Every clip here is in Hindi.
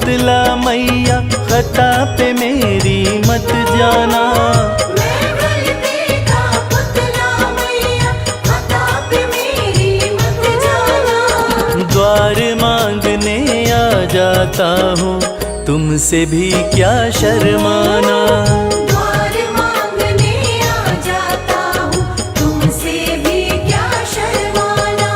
पुतला मैया, खता पे मेरी मत जाना। मैं गलती का पुतला मैया, खता पे मेरी मत जाना। द्वार मांगने आ जाता हूँ, तुमसे भी क्या शर्माना। द्वार मांगने आ जाता हूँ, तुमसे भी क्या शर्माना।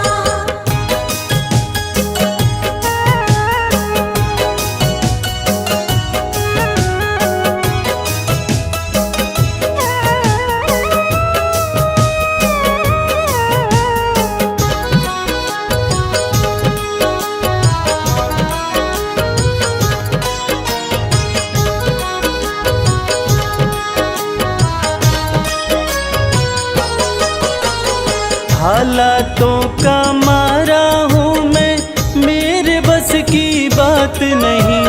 हालातों का मारा हूँ मैं, मेरे बस की बात नहीं।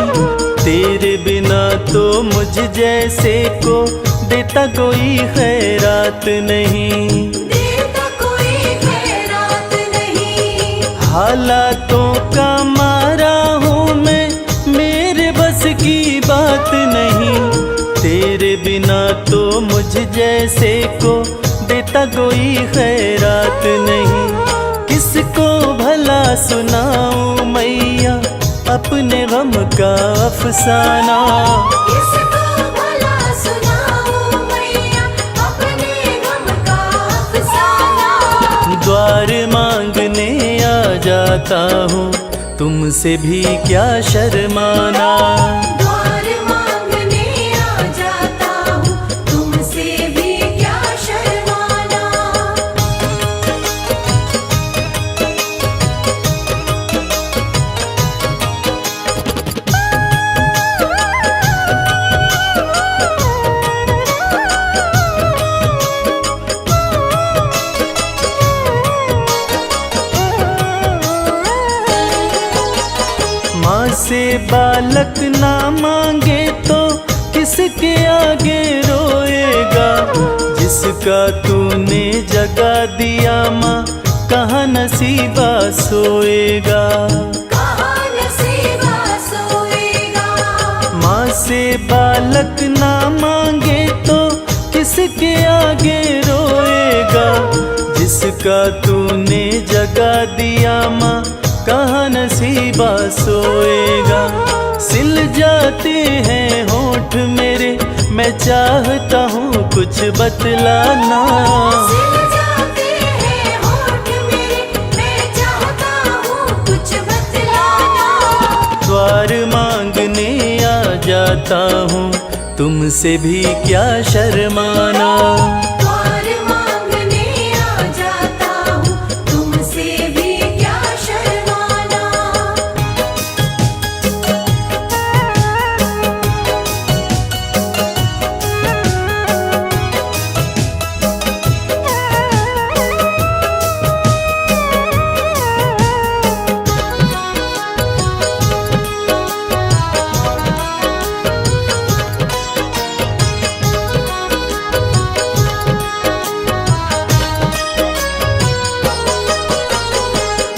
तेरे बिना तो मुझ जैसे को देता कोई खैरात नहीं। देता कोई खैरात नहीं। हालातों का मारा हूँ मैं, मेरे बस की बात नहीं। तेरे बिना तो मुझ जैसे को देता कोई खैरात नहीं। किसको भला सुनाऊं मैया अपने गम का अफसाना। किसको भला सुनाऊं मैया अपने गम का अफसाना। द्वार मांगने आ जाता हूँ, तुमसे भी क्या शर्माना। द्वार मांगने आ जाता हूँ, तुमसे भी क्या शर्माना। माँ से बालक ना मांगे तो किसके आगे रोएगा। जिसका तूने जगा दिया माँ, कहाँ नसीबा सोएगा। कहाँ नसीबा सोएगा। माँ से बालक ना मांगे तो किसके आगे रोएगा। जिसका तूने जगा दिया माँ, कहाँ नसीबा सोएगा। सिल जाते हैं होठ मेरे, मैं चाहता हूँ कुछ बतलाना। सिल जाते हैं होठ मेरे, मैं चाहता हूँ कुछ बतलाना। द्वार मांगने आ जाता हूँ, तुमसे भी क्या शर्माना। द्वार मांगने आ जाता हूँ, तुमसे भी क्या शर्माना।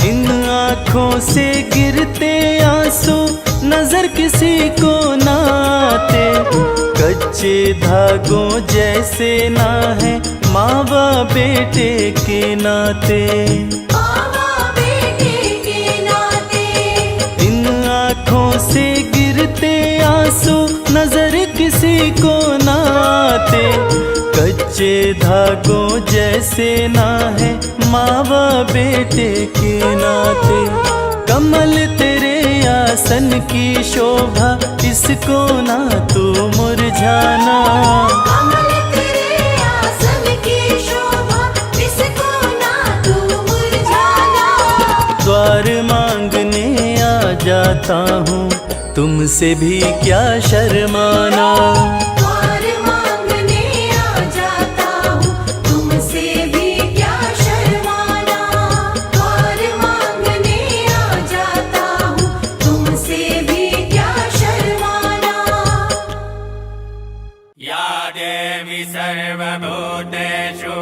इन आँखों से गिरते आंसू नजर किसी को ना आते। कच्चे धागों जैसे ना है माँ बाप बेटे के नाते। मावा बेटे के नाते। इन आँखों से गिरते आंसू नजर किसी को ना आते। कच्चे धागों जैसे ना है माँ बाप बेटे के नाते। कमल तेरे आसन की शोभा, इसको ना तू मुरझाना। कमल तेरे आसन की शोभा, इसको ना तू मुरझाना। द्वार मांगने आ जाता हूँ, तुमसे भी क्या शर्माना। द्वार मांगने आ जाता हूँ, तुमसे भी क्या शर्माना। द्वार मांगने आ जाता हूँ, तुमसे भी क्या शर्माना। या देवी सर्वभूतेषु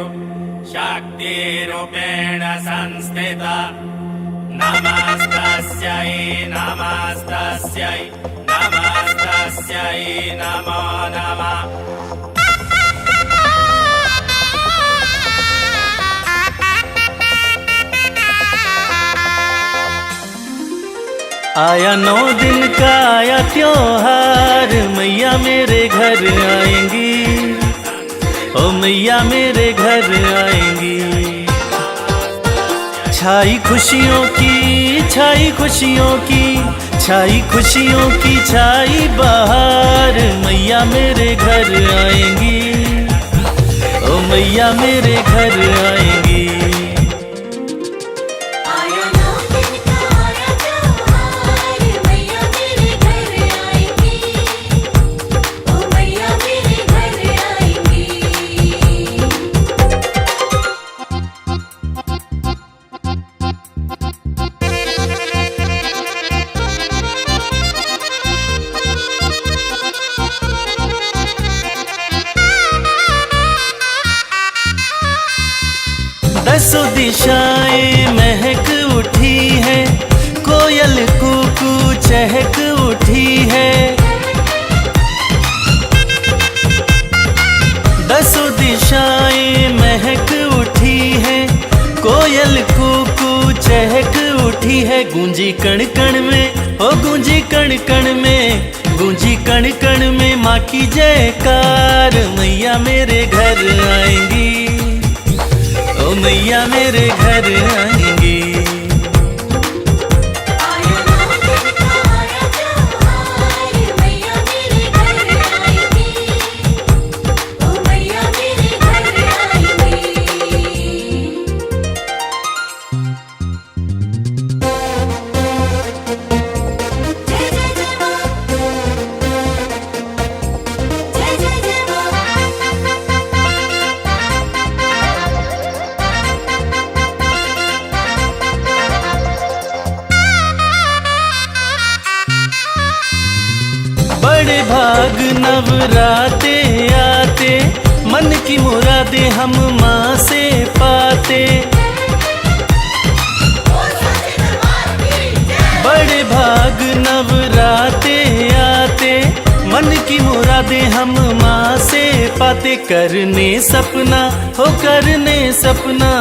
शक्तिरूपेण संस्थिता, नमस्तस्यै नमस्तस्यै नमस्तस्यै नमस्तस्यै नमो नमः आया 9 दिन का आया त्योहार, मैया मेरे घर आएंगी, ओ मैया मेरे घर आएंगी। छाई खुशियों की, छाई खुशियों की, छाई खुशियों की छाई बहार, मैया मेरे घर आएंगी, ओ मैया मेरे घर आएंगी। आया 9 दिन का आया त्योहार, मैया मेरे घर आएंगी, ओ मैया मेरे घर आएंगी। दसों दिशाएं महक उठी है, कोयल कूकू चहक उठी है। दसों दिशाएं महक उठी है, कोयल कूकू चहक उठी है। गूंजी कण कण में, ओ गूंजी कण कण में, गूंजी कण कण में माँ की जयकार, मैया मेरे घर आएंगी, ओ मैया मेरे घर आएंगी। आया 9 दिन का आया त्योहार, मैया मेरे घर आएंगी, ओ मैया मेरे घर आएंगी। जय जय जय माँ, जय जय जय माँ। बड़े भाग नवराते आते, मन की मुरादें हम माँ से पाते। बड़े भाग नवराते आते, मन की मुरादें हम माँ से पाते। करने सपना हो करने सपना,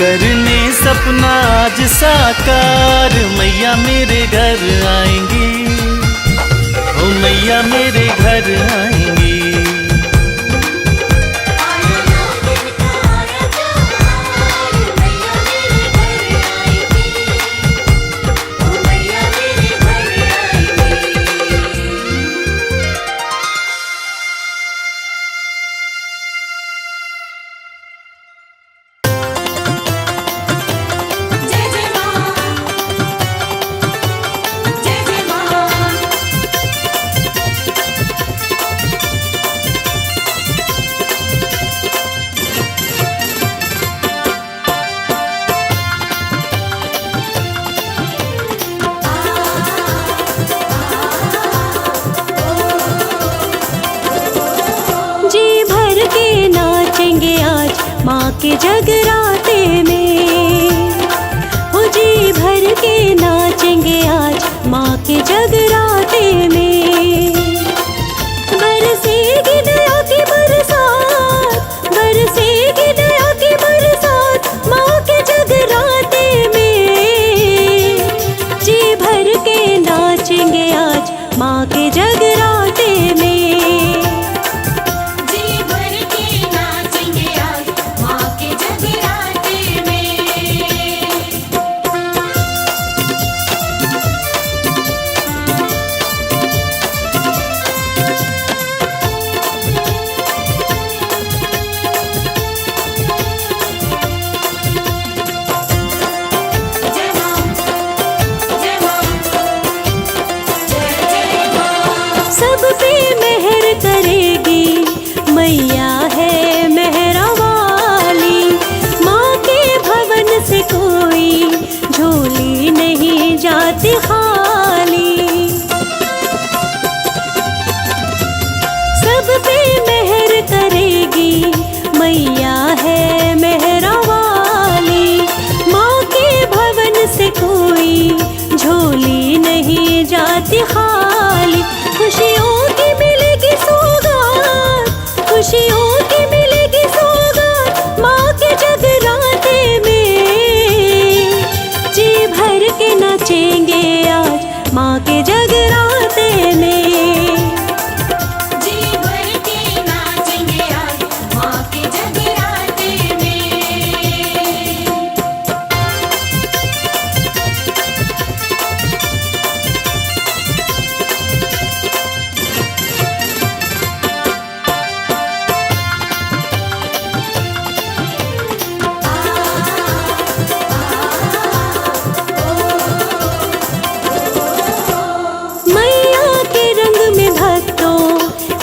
करने सपना आज साकार, मैया मेरे घर आएंगी, ओ मैया मेरे घर आएंगी। आया 9 दिन का आया त्योहार, मैया मेरे घर आएंगी, ओ मैया मेरे घर आएंगी। जय जय माँ, जय जय माँ। जी भर के नाचेंगे आज माँ के जगराते में, हो जी भर के नाचेंगे आज माँ के जगराते में। बरसेगी दया की बरसात, बरसेगी दया की बरसात माँ के जगराते में। जी भर के नाचेंगे आज माँ के जगराते में। जी भर के नाचेंगे आज माँ के जगराते में।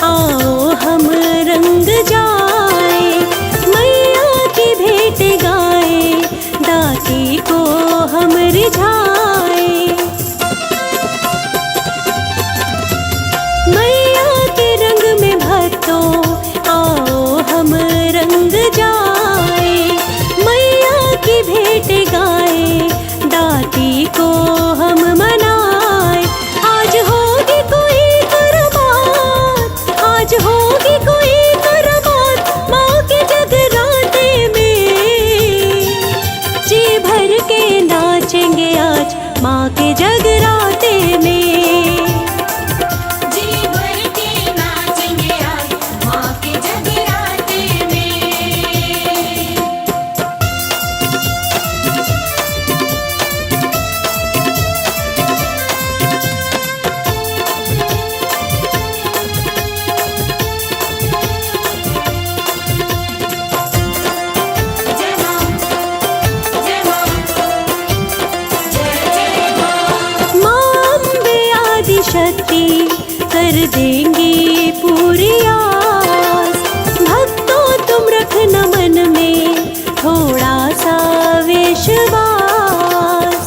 आओ हम रंग जाए, मैया की भेंट गाए, दाती को हम रिझाए। मैया के रंग में भक्तों आओ हम रंग जाए, मैया की भेंट गाए, दाती को हम मनाए। आज होगी कोई कुर्बान, आज होगी कोई कुर्बान, माँ के जगराते में। जी भर के नाचेंगे आज माँ के जगराते में। जी भर के नाचेंगे आज माँ के जगराते में। जय माँ, जय माँ, जय जय माँ। माँ अम्बे आदि शक्ति कर देंगी पूरी आस, भक्तों तुम रखना मन में थोड़ा सा विश्वास।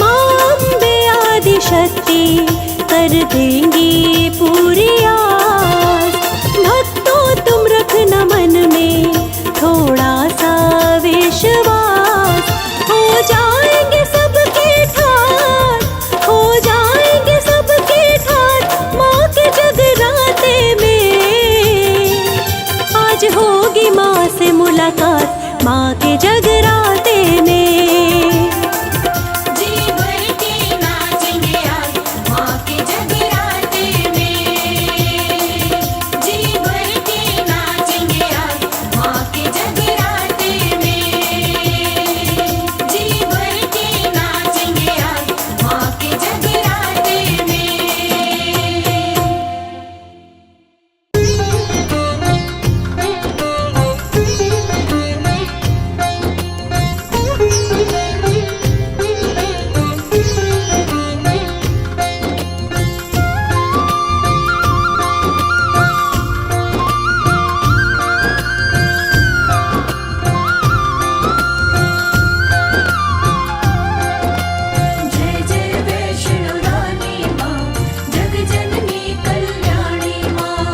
माँ अम्बे आदि शक्ति कर देंगी पूरी आस, भक्तों तुम रखना मन में थोड़ा सा विश्वास। हो जाएंगे सबके ठाठ, हो जाएंगे सबके ठाठ, माँ के जगराते में। आज होगी माँ से मुलाकात माँ के जगराते में। जी भर के नाचेंगे आज माँ के जगराते में। जी भर के नाचेंगे आज माँ के जगराते में। जी भर के नाचेंगे आज माँ के जगराते में। जय जय वैष्णो रानी माँ, जग जननी कल्याणी माँ।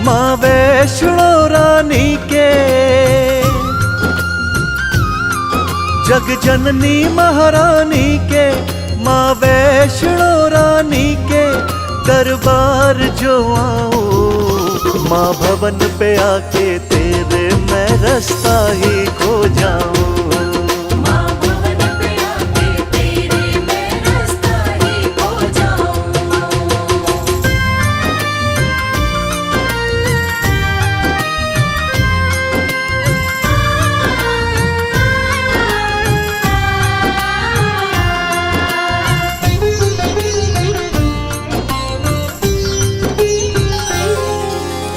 माँ वैष्णो रानी के, जग जननी महारानी के, माँ वैष्णो रानी के दरबार जो आऊं, माँ भवन पे आके तेरे मैं रास्ता ही खो जाऊं। माँ भवन पे आके तेरे मैं रास्ता ही खो जाऊं।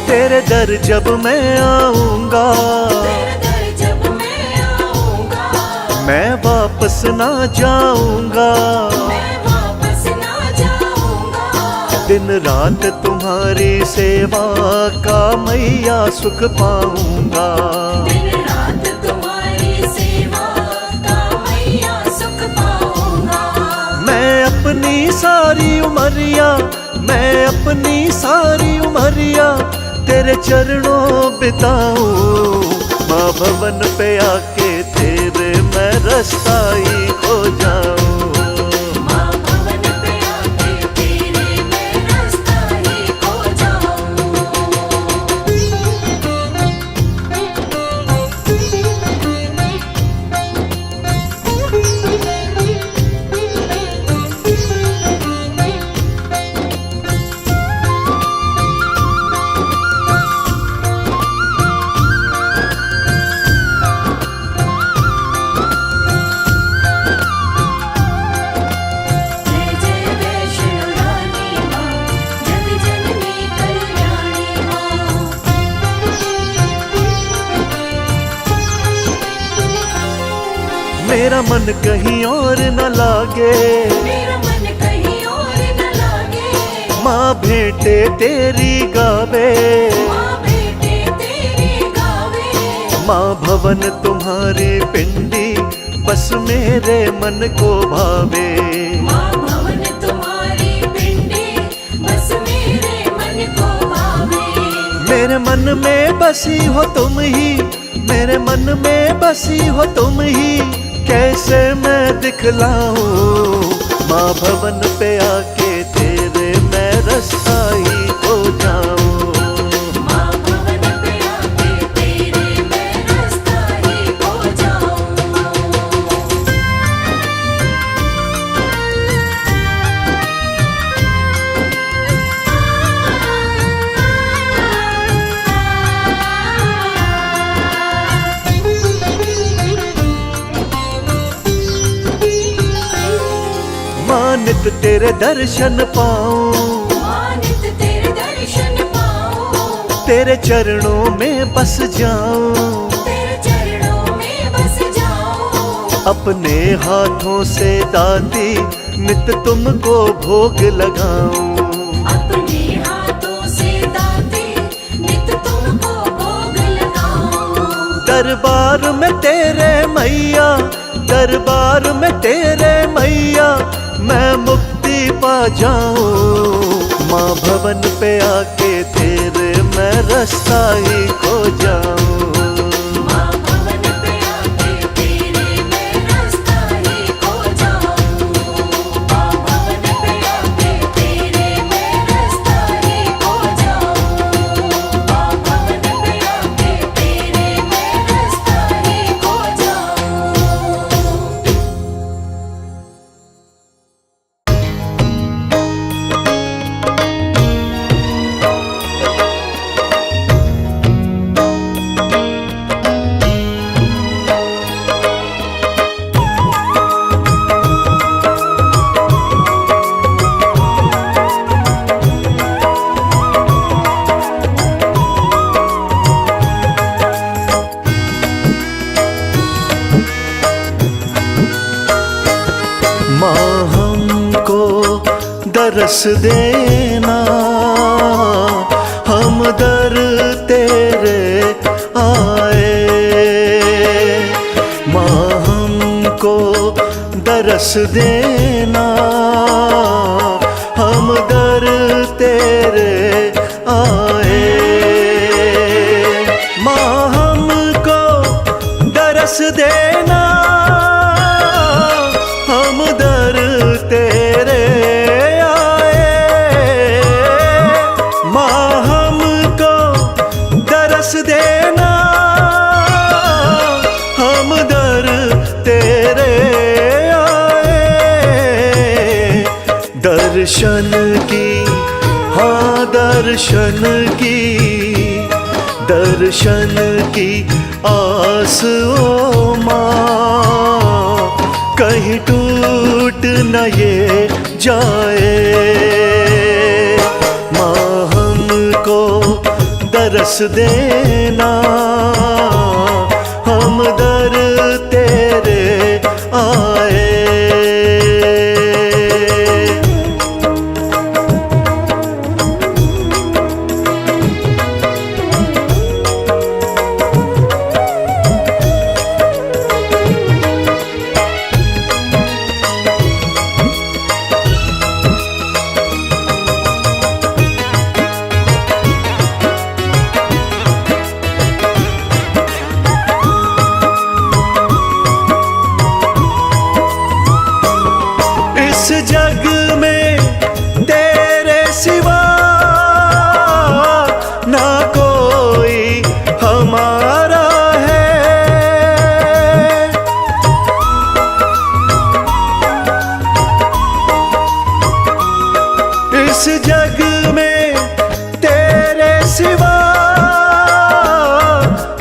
तेरे दर जब मैं आऊंगा, तेरे दर जब मैं आऊंगा, मैं वापस ना जाऊंगा। मैं वापस ना जाऊंगा। दिन रात तुम्हारी सेवा का मैया सुख पाऊंगा। दिन रात तुम्हारी सेवा का मैया सुख पाऊंगा। मैं अपनी सारी उमरिया, मैं अपनी सारी उमरिया तेरे चरणों बिताऊं। माँ भवन पे आके तेरे मैं रास्ता ही खो जाऊं। माँ भवन पे आके तेरे मैं रास्ता ही खो जाऊं। मेरा मन कहीं और न लागे, मेरा मन कहीं और न लागे। माँ भेंटे तेरी गावे, माँ बेटे तेरे गावे। माँ भवन तुम्हारी पिंडी बस मेरे मन को भावे। माँ भवन तुम्हारी पिंडी बस मेरे मन को भावे। मेरे मन में बसी हो तुम ही, मेरे मन में बसी हो तुम ही, कैसे मैं दिखलाऊं। माँ भवन पे आके तेरे मैं रसाई हो जाऊं। माँ भवन पे आके तेरे मैं रास्ता ही हो जाऊं। मानित तेरे दर्शन पाऊं, मानित तेरे दर्शन पाऊं। तेरे चरणों में बस जाऊं। तेरे चरणों में बस जाऊं। अपने हाथों से दाती नित तुमको भोग लगाऊं। अपने हाथों से दाते नित तुमको भोग लगाऊं। दरबार में तेरे मैया, दरबार में तेरे मैया, मैं मुक्ति पा जाऊं। माँ भवन पे आके तेरे मैं रास्ता ही खो जाऊं। माँ भवन पे आके तेरे मैं रास्ता ही खो जाऊं। माँ भवन पे आके तेरे मैं रास्ता ही खो जाऊं। माँ भवन पे आके तेरे मैं रास्ता ही खो जाऊं। माँ हमको दरस देना, हम दर तेरे आए। माँ हमको दरस देना, हम दर तेरे आए। माँ हमको दरस देना, हम दर तेरे आए। माँ हमको दरस देना, हम दर तेरे आए। दर्शन की, हाँ दर्शन की, दर्शन की आस ओ माँ, कहीं टूट न ये जाए। माँ हमको दरस देना, हम दर तेरे आए। इस जग में तेरे सिवा ना कोई हमारा है। इस जग में तेरे सिवा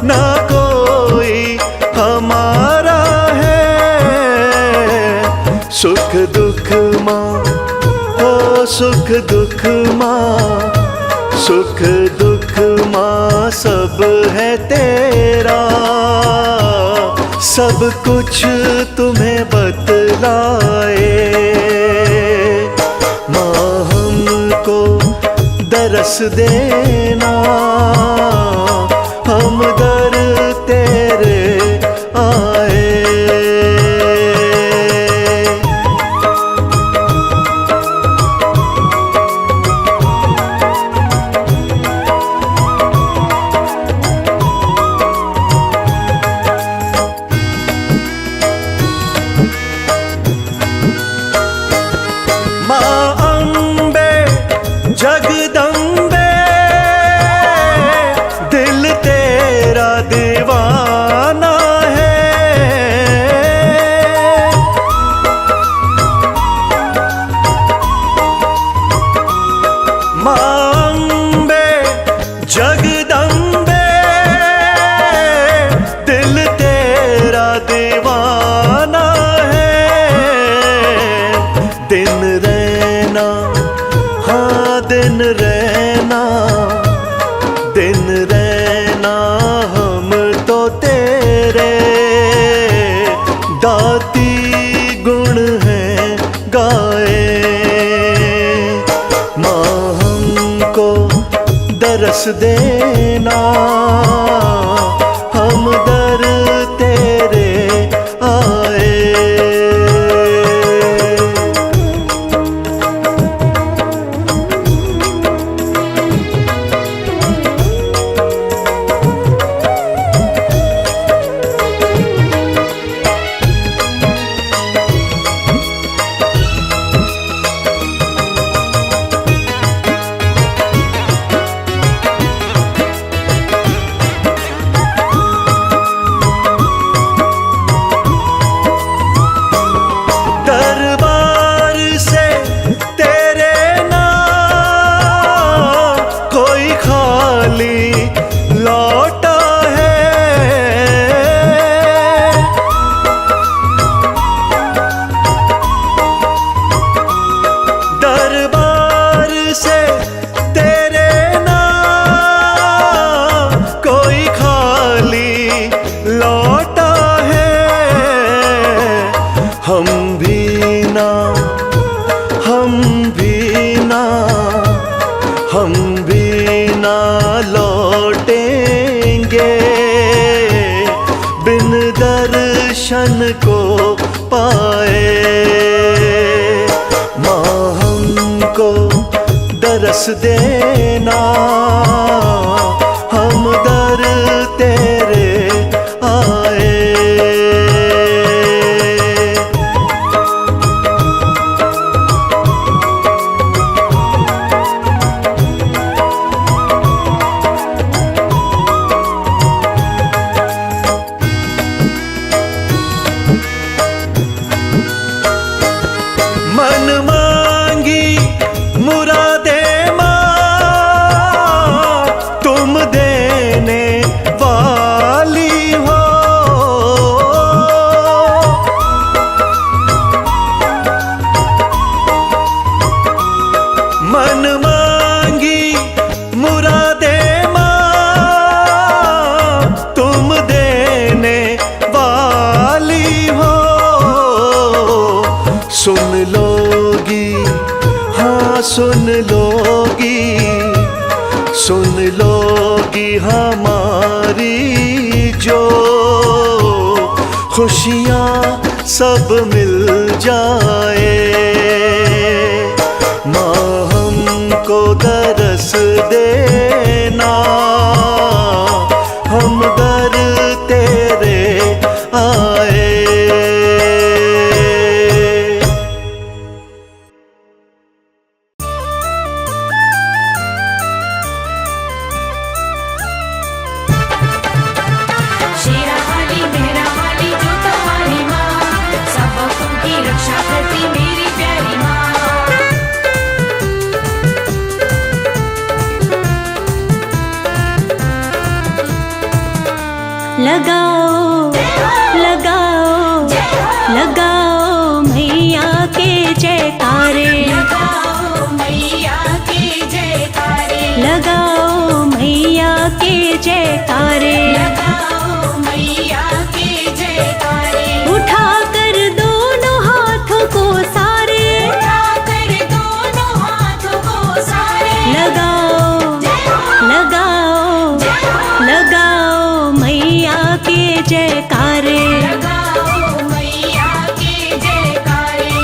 ना कोई हमारा है। सुख दुख माँ, हो सुख दुख माँ, सुख दुख माँ सब है तेरा। सब कुछ तुम्हें बतलाए। माँ हमको दरस देना, हम दर तेरे आए। माँ अम्बे जगदम्बे, दिल तेरा दीवाना है। माँ अम्बे जगदम्बे, दिल तेरा दीवाना है। दिन रहना, हाँ दिन रहना, दिन रहना हम तो तेरे। दाती गुण हैं गाए। माँ हमको दरस देना, हम दर तेरे आए। दरबार से तेरे नाम कोई खाली लौटा है। दरबार से तेरे नाम कोई खाली लौटा है। हम भी ना, हम भी ना, हम भी ना लौटेंगे बिन दर्शन को पाए। माँ हमको दरस देना, हम दर तेरे आए। मन मांगी मुरादे माँ, तुम देने वाली हो। मन मांगी मुरादे माँ, तुम देने वाली हो। सुन लोगी, हाँ सुन लोगी, सुन लोगी हमारी जो खुशियाँ सब मिल जाए। माँ हमको दरस देना, हम दर तेरे आए। शेरा वाली मेहरा वाली जोता वाली माँ, सबकों की रक्षा करती मेरी प्यारी माँ। लगाओ लगाओ लगाओ मैया के जयकारे, लगाओ मैया के जयकारे, लगाओ मैया के जयकारे, लगाओ मैया के जयकारे। लगाओ मैया के जयकारे।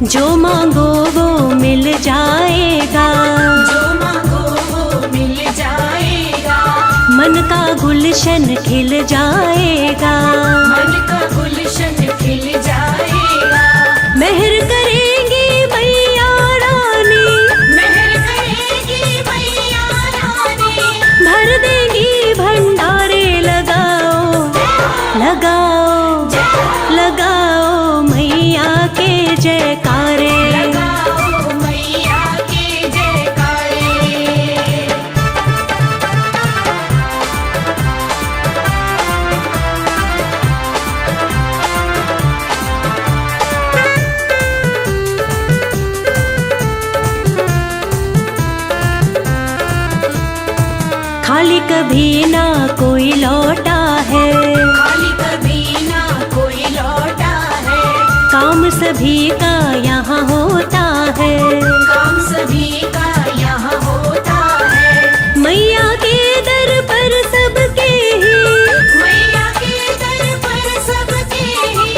जो मांगो वो मिल जाएगा, जो मांगो वो मिल जाएगा, मन का गुलशन खिल जाएगा, मन का गुलशन खिल जाएगा। मेहर करेंगी मैया रानी, मेहर करेगी मैया रानी, भर देंगी भंडारे। लगाओ लगाओ लगाओ मैया के जयकारे। लगाओ मैया के जयकारे। खाली कभी ना कोई लौटा है, खाली कभी ना कोई लौटा है, काम सभी का यहाँ होता है। काम सभी का यहाँ होता है। मैया के दर पर सबके ही मैया के दर पर सबके ही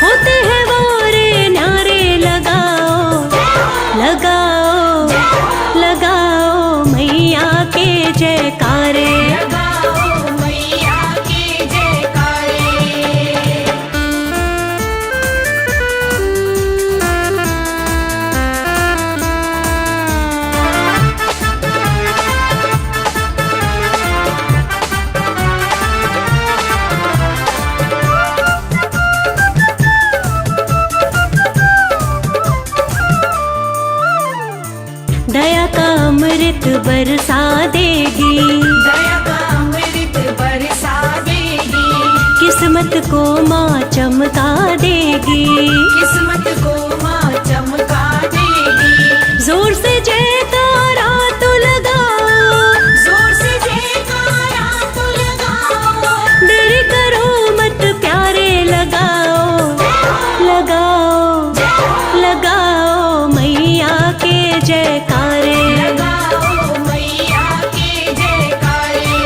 होते हैं वारे नारे। लगाओ लगाओ लगाओ मैया के जयकारे। लगाओ मैया के जयकारे। दया का अमृत बरसा देगी, दया का अमृत बरसा देगी, किस्मत को माँ चमका देगी। किस्मत को माँ चमका देगी। जोर से जयकारा तो लगाओ, जोर से जयकारा तो लगाओ, देरी करो मत प्यारे। लगाओ लगाओ लगाओ मैया के जयकारे। लगाओ मैया के जयकारे।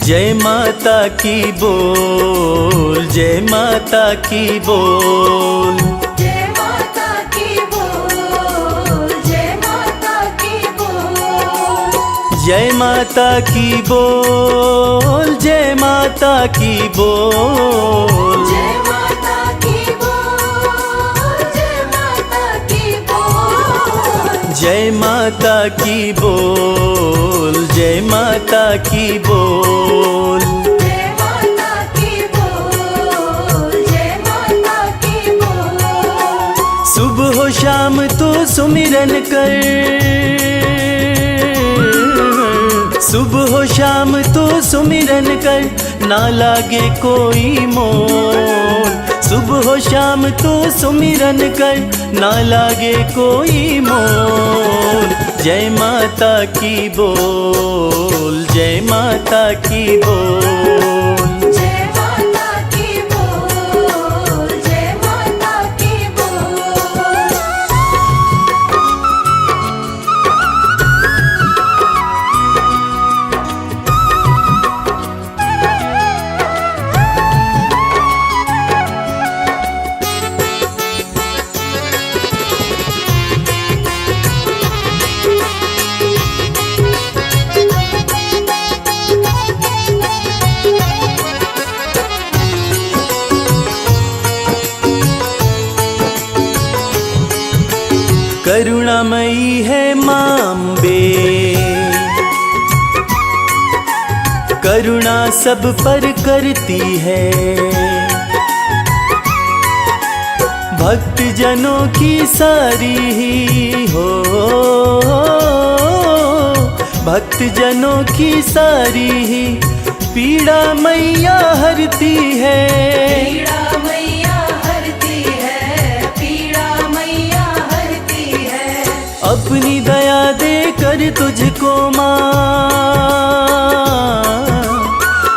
जय माता की बोल, जय माता की बोल। जय माता की बोल, जय माता की बोल, जय माता की बोल, जय माता की बोल। जय माता की बोल, जय माता की बोल, जय माता की बोल, जय माता की बोल। जय माता की बोल, जय माता की बोल। सुबह हो शाम तो सुमिरन कर, सुबह हो शाम तो सुमिरन कर, ना लागे कोई मोल। सुबह हो शाम तो सुमिरन कर, ना लागे कोई मोल। जय माता की बोल, जय माता की बोल। जय माता की बोल, जय माता की बोल। करुणामयी है मां अम्बे, करुणा सब पर करती है। भक्त जनों की सारी ही हो, भक्त जनों की सारी ही पीड़ा मैया हरती है। पीड़ा मैया हरती है, पीड़ा मैया हरती है। अपनी दया दे कर तुझको माँ,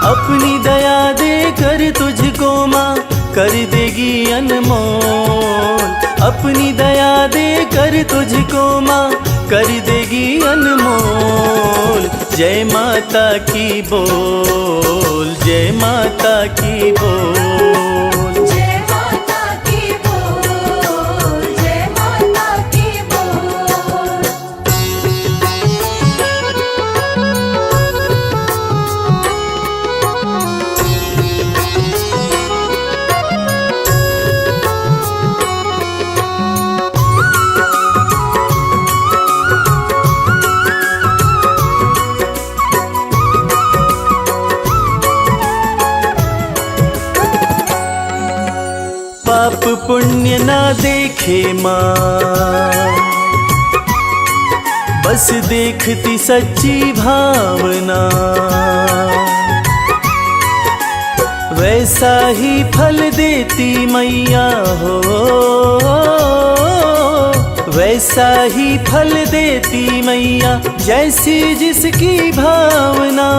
अपनी दया दे कर तुझको माँ कर देगी अनमोल। अपनी दया दे कर तुझको माँ कर देगी अनमोल। जय माता की बोल, जय माता की बोल। जय माता की बोल, जय माता की बोल। पाप पुण्य ना देखे माँ, बस देखती सच्ची भावना। वैसा ही फल देती मैया हो, वैसा ही फल देती मैया जैसी जिसकी भावना।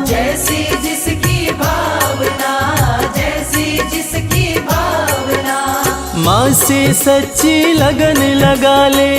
जैसी जिसकी भावना, जैसी जिसकी भावना। माँ से सच्ची लगन लगा ले,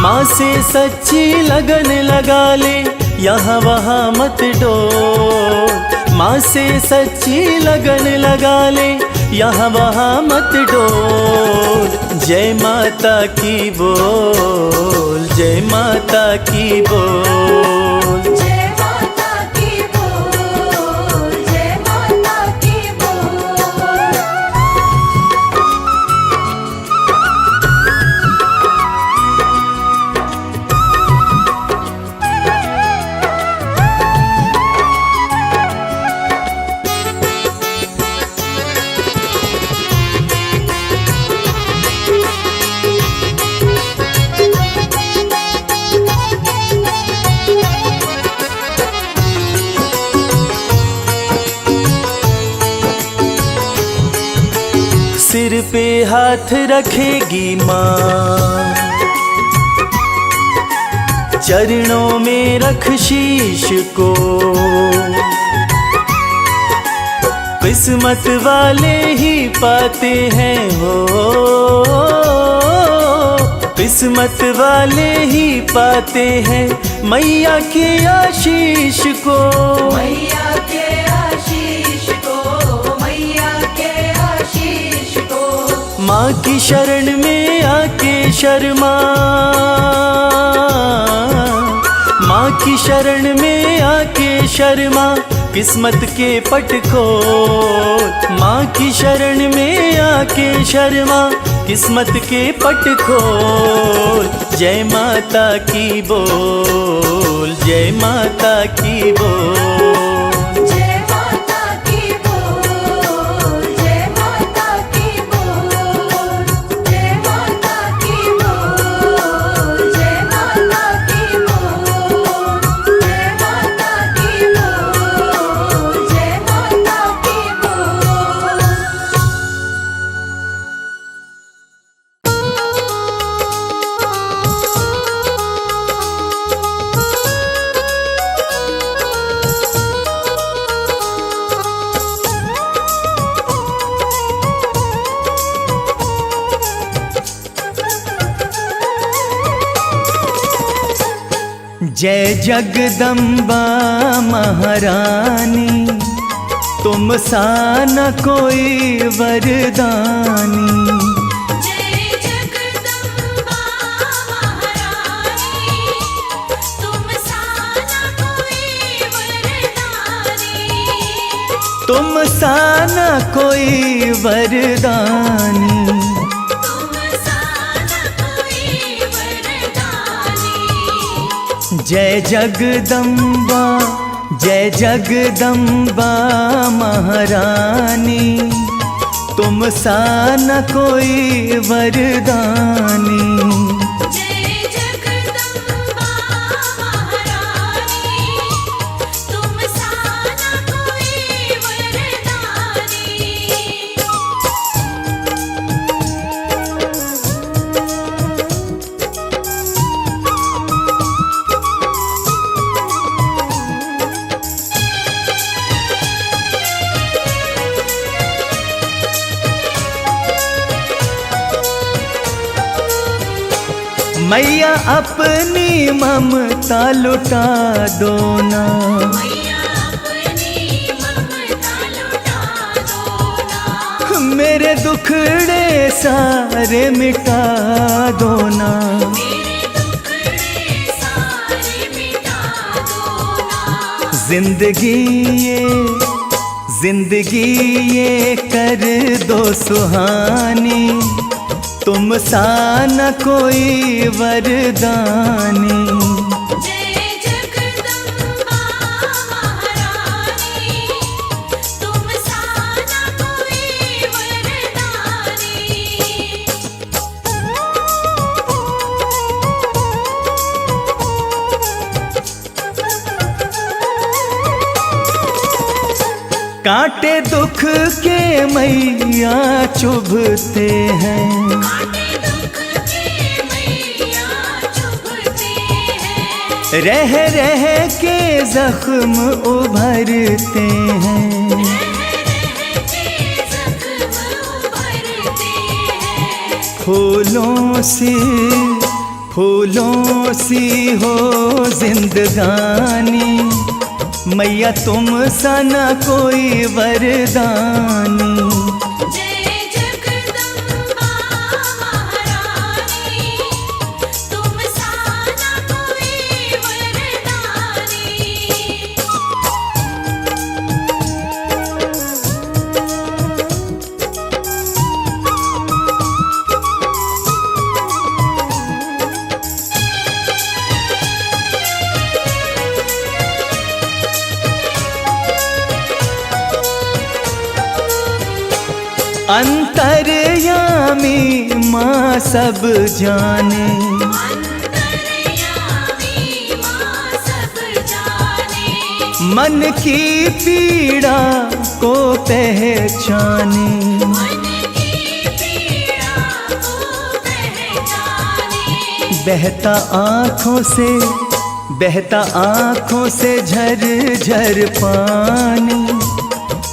माँ से सच्ची लगन लगा ले, यहाँ वहाँ मत डोल। माँ से सच्ची लगन लगा ले, यहाँ वहाँ मत डोल। जय माता की बोल, जय माता की बोल। जय माता की बोल, जय माता की बोल। सिर पे हाथ रखेगी माँ, चरणों में रख शीश को। किस्मत वाले ही पाते हैं हो, किस्मत वाले ही पाते हैं मैया के आशीष को। मैया के आशीष को, मैया के आशीष को। माँ की शरण में आके शर्मा, माँ की शरण में आके शर्मा, किस्मत के पट खोल। माँ की शरण में आके शर्मा, किस्मत के पट खोल। जय माता की बोल, जय माता की बोल। जय माता की बोल, जय माता की बोल। जय माता की बोल, जय माता की बोल। जय माता की बोल, जय माता की बोल। जय जगदम्बा महारानी, तुम सा न कोई वरदानी। जय जगदम्बा महारानी, तुम सा न कोई वरदानी। तुम सा न कोई वरदानी। जय जगदम्बा, जय जगदम्बा महारानी, तुम सा न कोई वरदानी। जय जगदम्बा महारानी, तुम सा न कोई वरदानी। मैया अपनी ममता लुटा दो ना, मैया अपनी ममता लुटा दो ना, मेरे दुखड़े सारे मिटा दो ना। मेरे दुखड़े सारे मिटा दो ना। जिंदगी ये कर दो सुहानी, तुम सा न कोई वरदानी। जय जगदम्बा महारानी, तुम सा न कोई वरदानी। कांटे दुख के मैया चुभते हैं, कांटे दुख के मैया चुभते हैं, रह रह के जख्म उभरते हैं। रह के जख्म उभरते हैं। फूलों सी हो जिंदगानी, मैया तुम सा न कोई वरदानी। जय जगदम्बा महारानी, तुम सा न कोई वरदानी। अंतर्यामी माँ सब जाने, अंतर्यामी माँ सब जाने, मन की पीड़ा को पहचाने। मन की पीड़ा को पहचाने। बहता आँखों से झर झर पानी,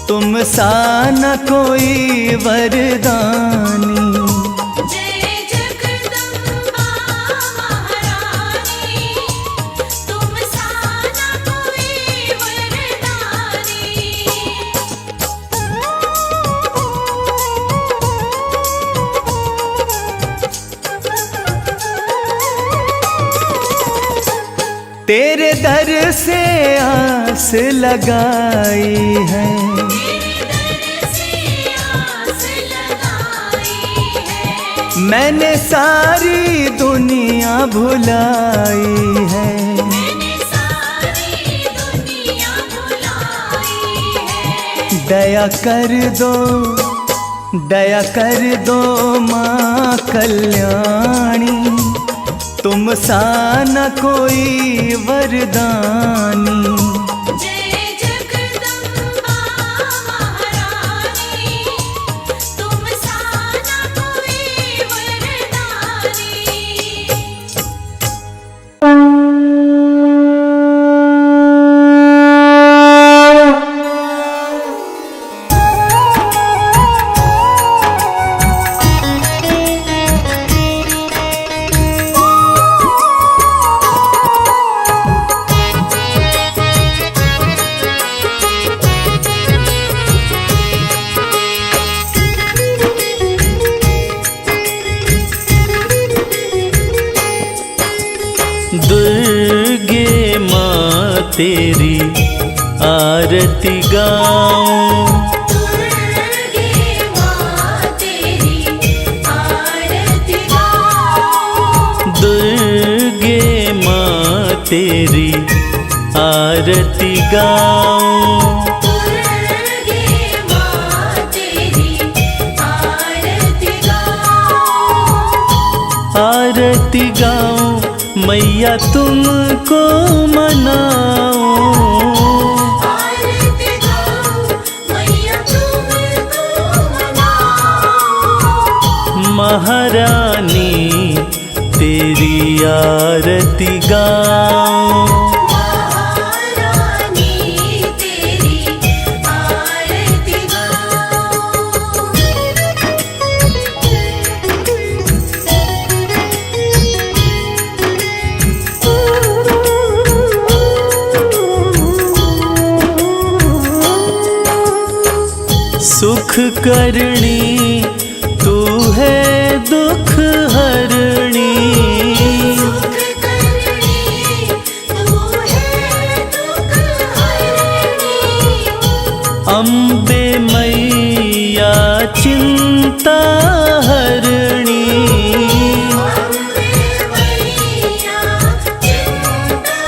तुम सा न कोई वरदानी। जय जगदम्बा महारानी, तुम सा न कोई वरदानी। तेरे दर से आस लगाई है, तेरे दर से आस लगाई है। मैंने सारी दुनिया भुलाई है। मैंने सारी दुनिया भुलाई है। दया कर दो माँ कल्याणी, तुम सा न कोई वरदानी। जय जगदम्बा महारानी, तुम सा न कोई वरदानी। दुर्गे माँ तेरी आरती गाऊं, दुर्गे माँ तेरी आरती गाऊं। दुर्गे माँ तेरी आरती गाऊं। दुर्गे माँ तेरी आरती गाऊं। आरती गाऊं मैया तुमको मनाऊं। आरती गाऊं मैया तुमको मनाऊं। महारानी तेरी आरती गाऊं। महारानी तेरी आरती गाऊं। सुख करणी तू है दुख हरणी। सुख करणी तू है दुख हरणी। अम्बे मैया चिंता हरणी। अम्बे मैया चिंता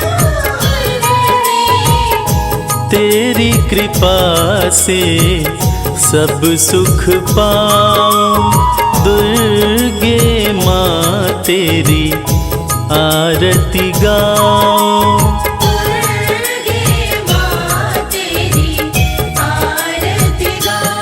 हरणी। तेरी कृपा से सब सुख पाऊं। दुर्गे माँ तेरी आरती गाऊं। दुर्गे माँ तेरी आरती गाऊं।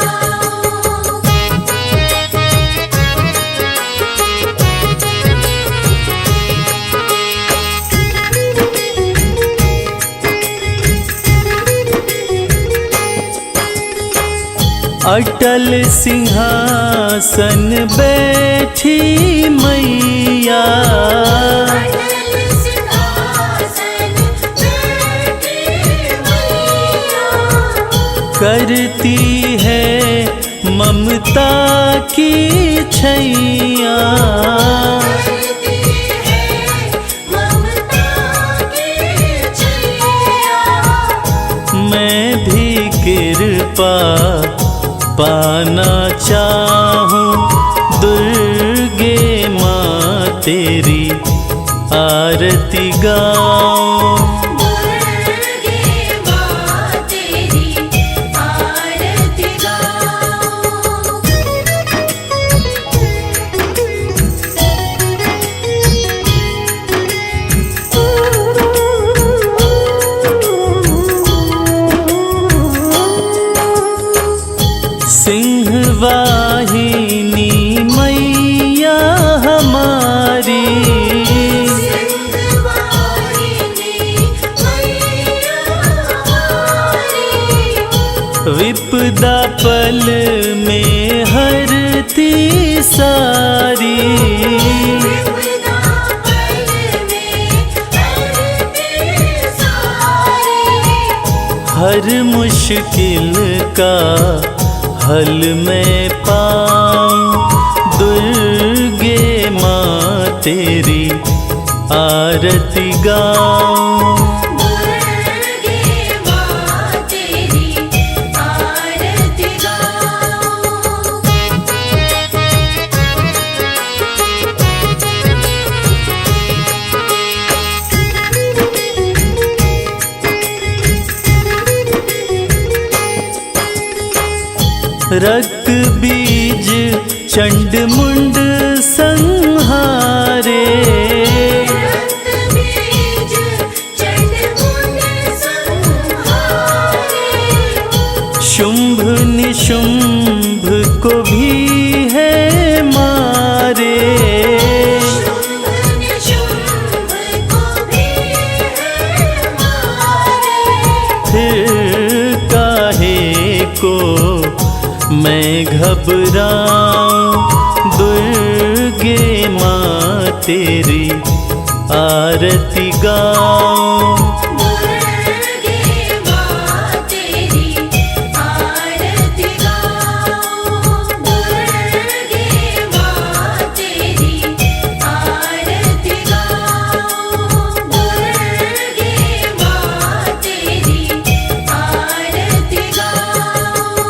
अटल सिंहासन बैठी मैया। अटल सिंहासन बैठी मैया। करती है ममता की छैया। करती है ममता की छैया। मैं भी कृपा पाना चाहूं। दुर्गे माँ तेरी आरती गाऊं। दुर्गे माँ तेरी आरती गाऊं। सिंहवाहिनी मैया हमारी। सिंहवाहिनी मैया हमारी। विपदा पल में हरती सारी। विपदा पल में हरती सारी। हर मुश्किल का हल मैं पाऊं। दुर्गे माँ तेरी आरती गाऊं। दुर्गे माँ तेरी आरती गाऊं। रक्त बीज चंड मुंड संहारे। रक्त बीज चंड मुंड संहारे। शुंभ निशुंभ को भी है मारे। शुंभ निशुंभ को भी है मारे। फिर काहे को मैं घबराऊं। दुर्गे माँ तेरी आरती गाऊं। दुर्गे माँ तेरी आरती गाऊं। दुर्गे माँ तेरी आरती गाऊं। दुर्गे माँ तेरी आरती गाऊं।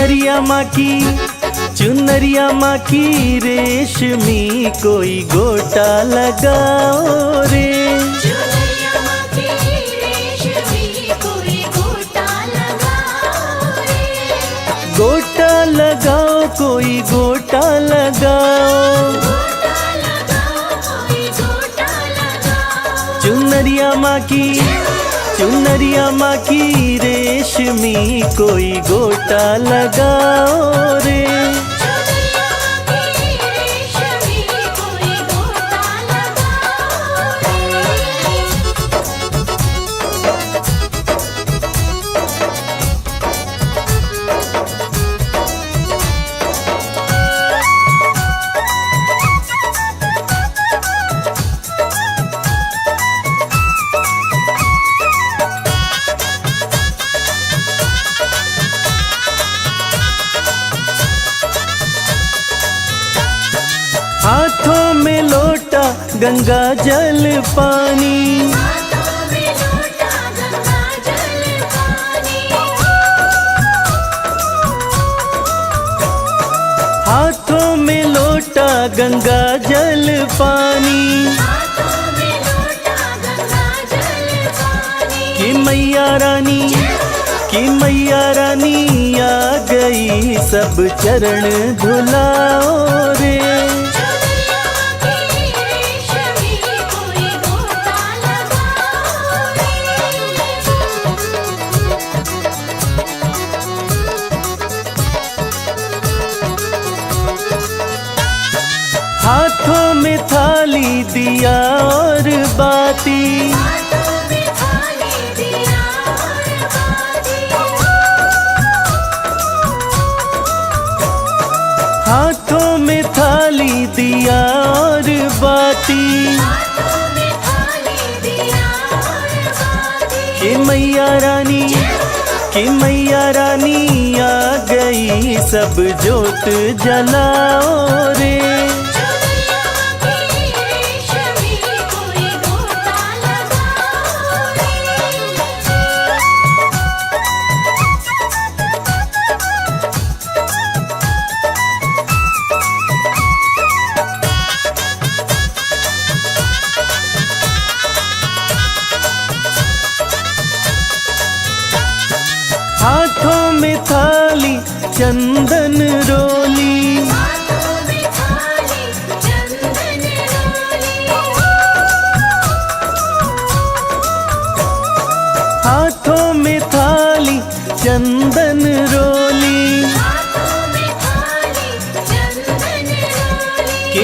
चुनरिया माँ की रेशमी कोई गोटा लगाओ रे। चुनरिया माँ की रेशमी कोई गोटा लगाओ रे। गोटा लगाओ कोई गोटा लगाओ। गोटा लगाओ कोई गोटा लगाओ। चुनरिया माँ की रेशमी कोई गोटा लगाओ रे। चुनरिया माँ की रेशमी कोई गोटा लगाओ रे। हाथों में लोटा गंगा जल पानी। हाथों में लोटा गंगा जल पानी। हाथों में लोटा गंगा जल पानी। हाथों में लोटा गंगा जल पानी। कि मैया रानी आ गई सब चरण धुलाओ रे। चुनरिया माँ की रेशमी कोई गोटा लगाओ रे। हाथों में थाली दिया और बाती। हाथों में थाली दिया और बाती। हाथों में थाली दिया और बाती। हाथों में थाली दिया और बाती। कि मैया रानी आ गई सब जोत जलाओ रे। चुनरिया माँ की रेशमी कोई गोटा लगाओ रे। हाथों में थाली चंदन रोली। हाथों में थाली चंदन रोली। हाथों में थाली चंदन रोली। हाथों में थाली चंदन रोली। कि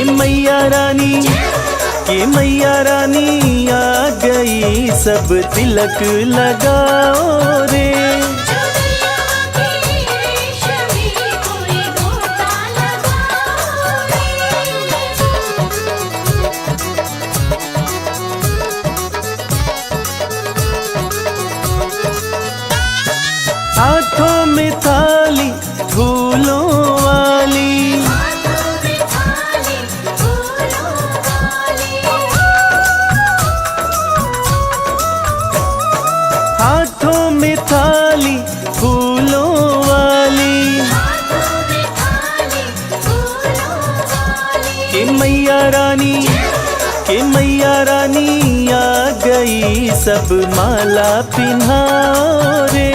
मैया रानी आ गई सब तिलक लगाओ रे। चुनरिया माँ की रेशमी कोई गोटा लगाओ रे। हाथों में थाली फूलों वाली। हाथों में थाली फूलों वाली। हाथों में थाली फूलों वाली। हाथों में थाली फूलों वाली। कि मैया रानी आ गई सब माला पिन्हाओ रे।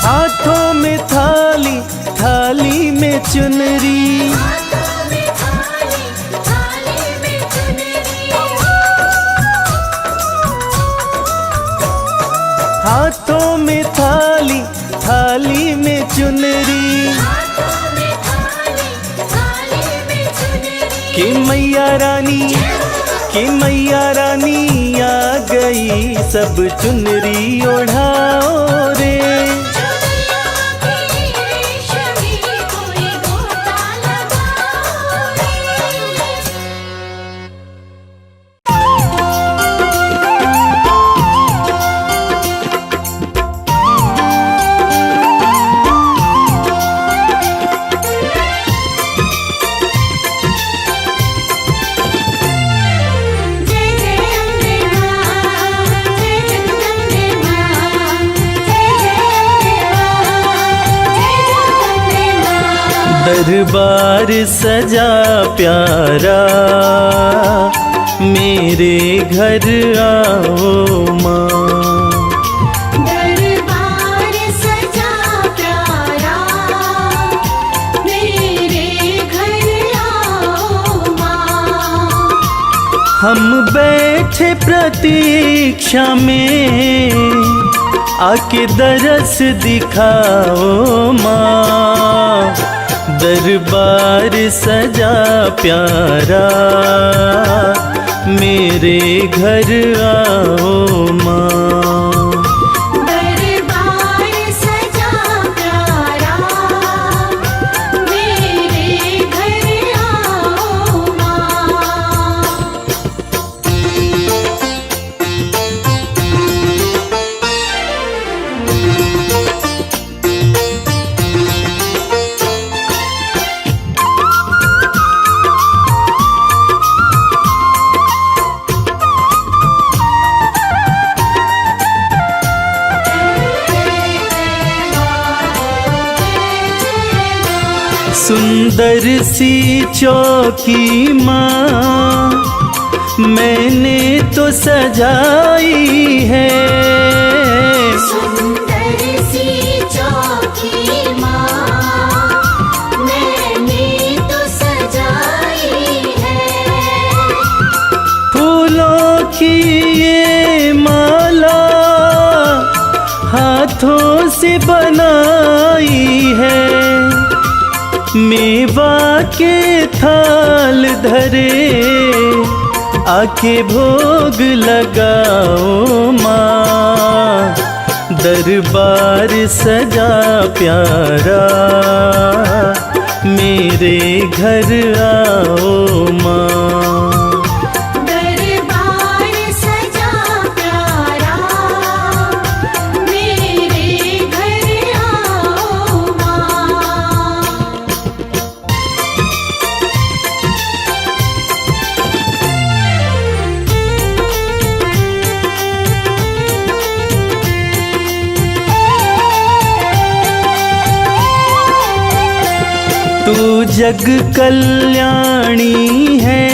हाथों में थाली, थाली में चुनरी। हाथों में थाली, थाली में चुनरी। कि मैया रानी आ गई सब चुनरी ओढ़ाओ रे। दरबार सजा प्यारा, मेरे घर आओ माँ। दरबार सजा प्यारा, मेरे घर आओ माँ। हम बैठे प्रतीक्षा में, आके दरस दिखाओ माँ। दरबार सजा प्यारा, मेरे घर आओ माँ। दरबार सजा प्यारा, मेरे घर आओ माँ। सुंदर सी चौकी माँ, मैंने तो सजाई है। सुंदर सी चौकी माँ, मैंने तो सजाई है। फूलों की ये माला हाथों से बनाई है। मेवा के थाल धरे, आके भोग लगाओ माँ। दरबार सजा प्यारा, मेरे घर आओ माँ। दरबार सजा प्यारा, मेरे घर आओ माँ। तू जग कल्याणी है,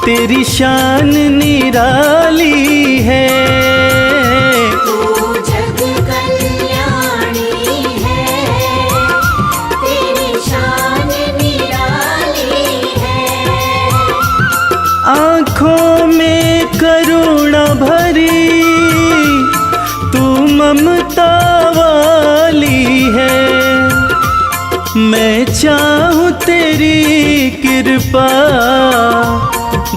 तेरी शान निराली है। तू जग कल्याणी है, तेरी शान निराली है। आँखों में करुणा भरी, तू ममता वाली है। मैं चाहूँ तेरी कृपा,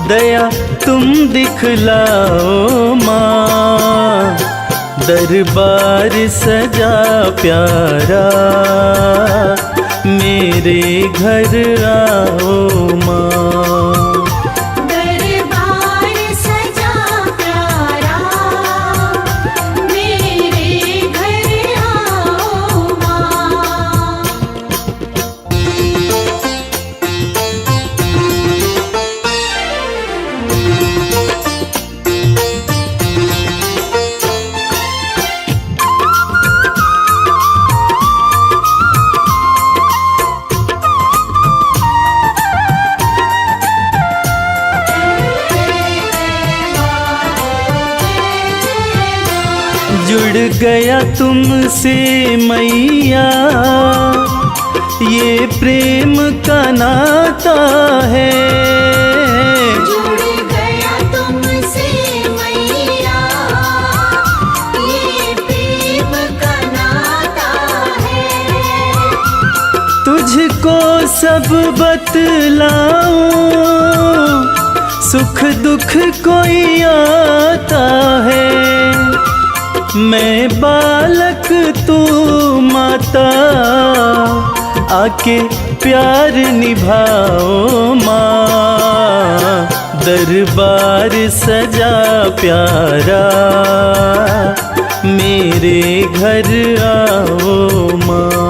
दया तुम दिखलाओ माँ। दरबार सजा प्यारा, मेरे घर आओ माँ। दरबार सजा प्यारा, मेरे घर आओ माँ। जुड़ गया तुमसे मैया, ये प्रेम का नाता है। जुड़ गया तुमसे मैया, ये प्रेम का नाता है। तुझको सब बतलाऊं, सुख दुख कोई आता है। मैं बालक तू माता, आके प्यार निभाओ माँ। दरबार सजा प्यारा, मेरे घर आओ माँ।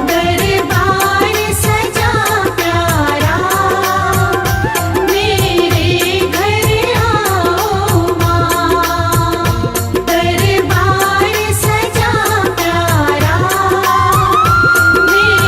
दरबार सजा प्यारा, मेरे घर आओ माँ। दरबार सजा प्यारा, मेरे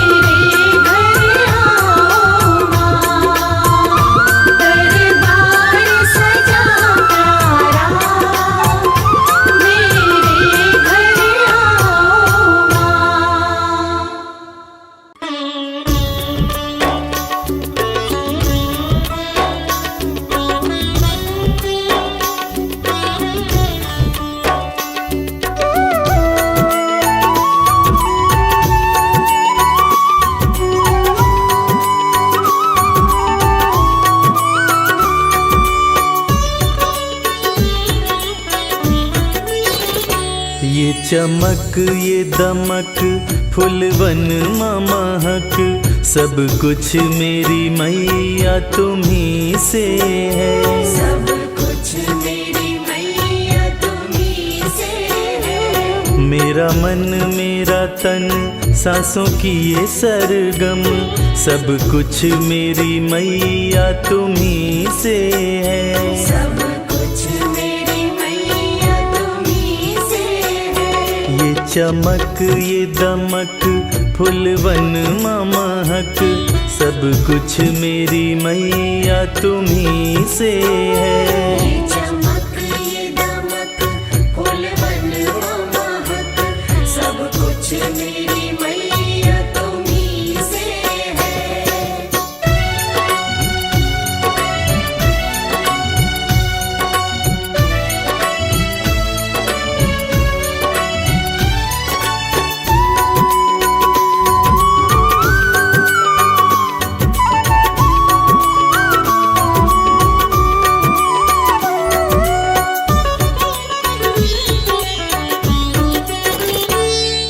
चमक ये दमक फुलवन महक, सब कुछ मेरी मैया तुम्ही से है। सब कुछ मेरी मैया तुम्ही से है। मेरा मन मेरा तन सांसों की ये सरगम, सब कुछ मेरी मैया तुम्ही से है। सब कुछ मेरी मैया तुम्ही से है। ये चमक ये दमक फुलवन महक, सब कुछ मेरी मैया तुम्ही से है। ये चमक ये दमक फूलवन महक, सब कुछ मेरी मैया तुम्ही से है।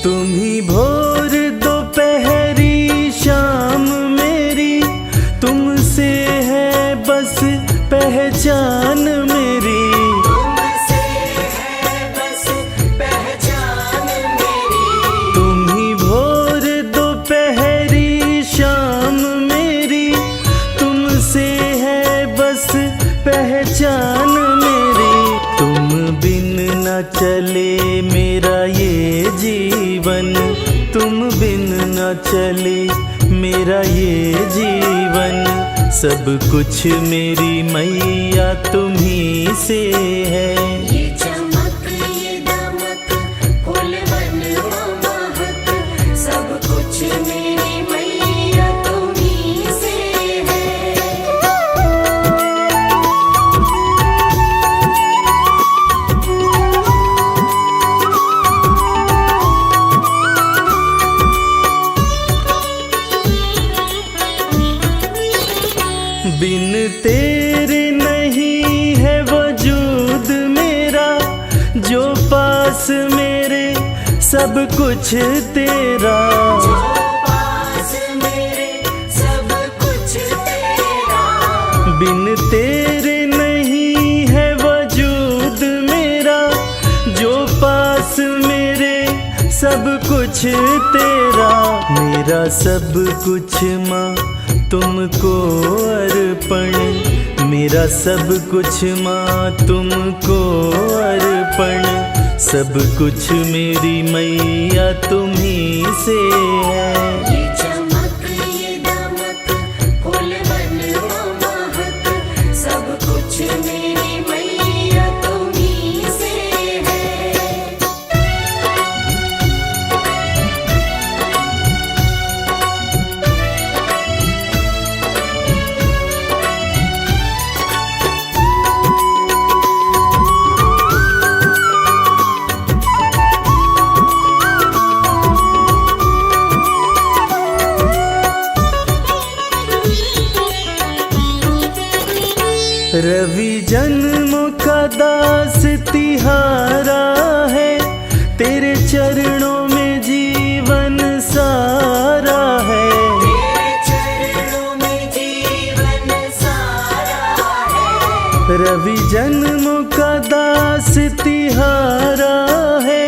तुम्ही भोर दोपहरी शाम मेरी, तुमसे है बस पहचान मेरी। तुमसे है बस पहचान मेरी। तुम्ही भोर दोपहरी शाम मेरी, तुमसे है बस पहचान मेरी। तुम बिन न चले मेरा ये जीवन, तुम बिन न चले मेरा ये जीवन, सब कुछ मेरी मैया तुम्ही से है। ये चमक ये दमक फूलवन महक, सब कुछ मेरी मैया तुम्ही से है। बिन तेरे नहीं है वजूद मेरा, जो पास मेरे सब कुछ तेरा। जो पास मेरे सब कुछ तेरा। बिन तेरे नहीं है वजूद मेरा, जो पास मेरे सब कुछ तेरा। मेरा सब कुछ माँ तुमको अर्पण, मेरा सब कुछ माँ तुमको अर्पण, सब कुछ मेरी मैया तुम्ही से है। ये चमक ये दमक फूलवन महक, सब कुछ मेरी मैया तुम्ही से है। रवि जन्मों का दास तिहारा है, तेरे चरणों में जीवन सारा है। तेरे चरणों में जीवन सारा है। रवि जन्मों का दास तिहारा है,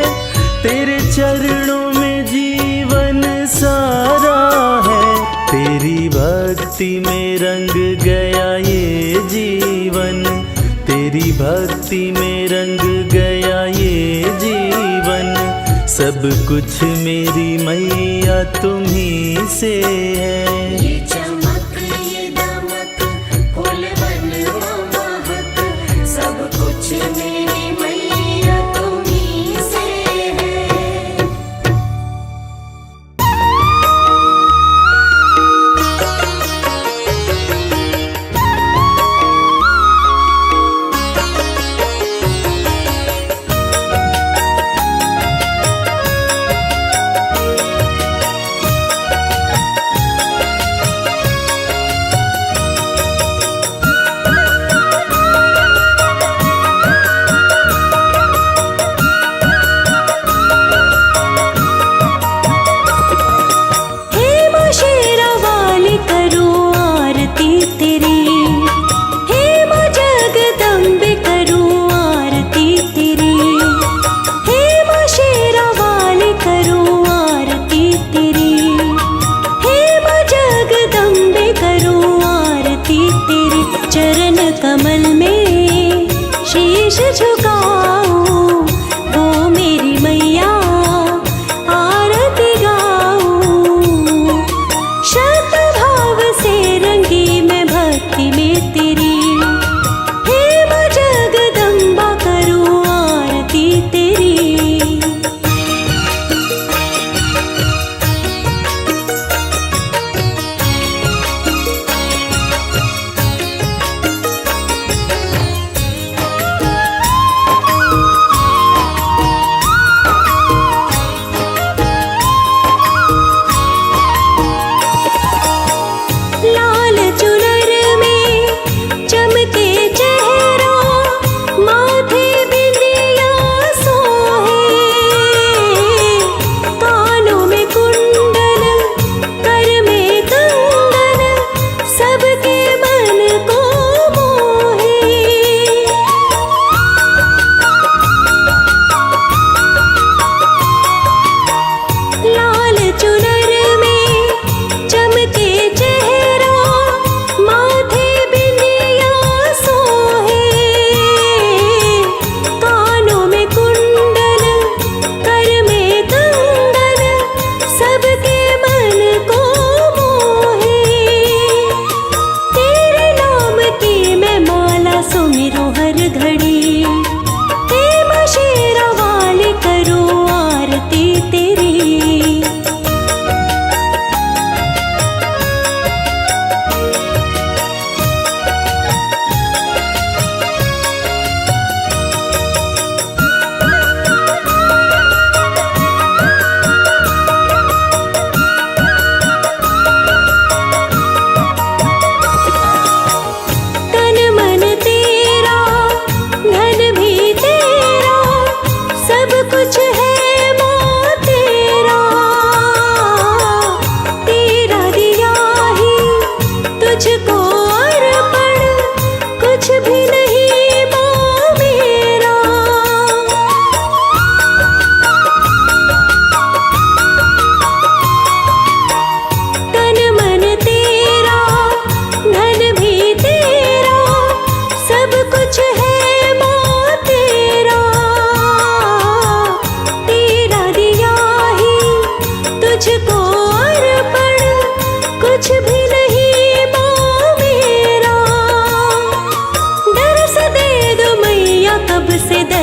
तेरे चरणों में जीवन सारा है। तेरी भक्ति में रंग गया ये जीवन, तेरी भक्ति में रंग गया ये जीवन, सब कुछ मेरी मैया तुम्ही से है। ये चमक ये दमक फूलवन महक, सब कुछ मेरी मैया तुम्ही से है।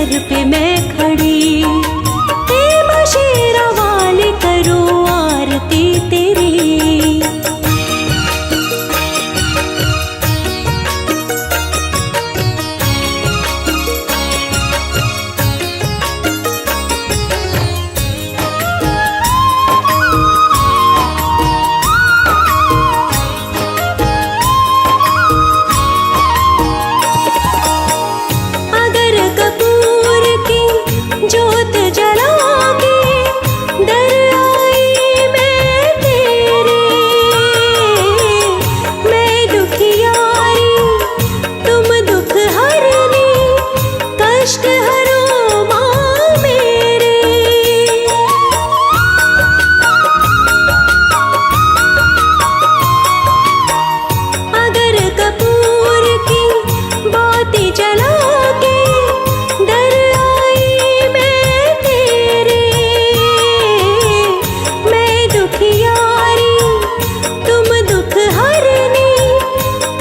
सिर पे मैं खड़ी, हे माँ शेरा वाली करूं आरती तेरी। अगर कपूर की जोत जला के डर आई मैं तेरे, मैं दुखियारी तुम दुख हरनी, कष्ट हरो माँ मेरे। अगर कपूर की बाती जला के डर आई मैं तेरे, मैं दुखियारी तुम दुख हरनी,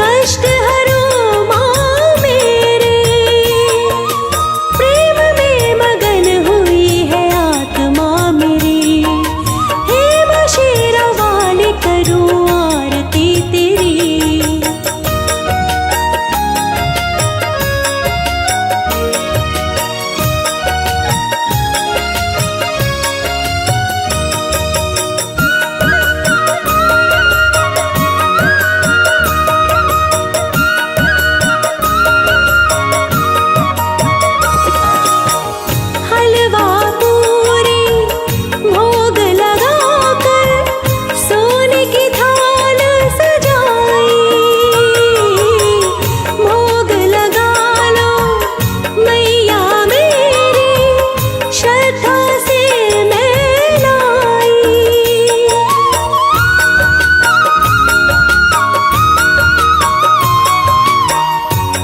कष्ट हरो माँ मेरे। प्रेम में मगन हुई है आत्मा मेरी, हे माँ शेरा वाली करूं आरती तेरी। हलवा पूरी भोग लगाकर सोने की थाल सजाई, भोग लगा लो मैया मेरी, श्रद्धा से मैं लाई।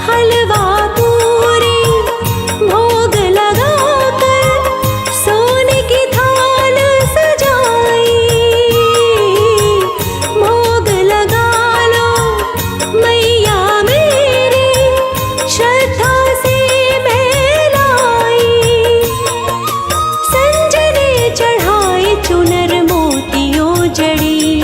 हलवा पूरी भोग लगाकर सोने की थाल सजाई, भोग लगा लो मैया मेरी, श्रद्धा से मैं लाई। संजने चढ़ाए चुनर मोतियों जड़ी,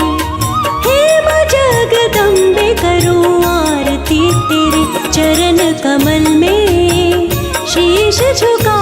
हे माँ जगदम्बे करूं आरती तेरी। चरण कमल में शीश झुका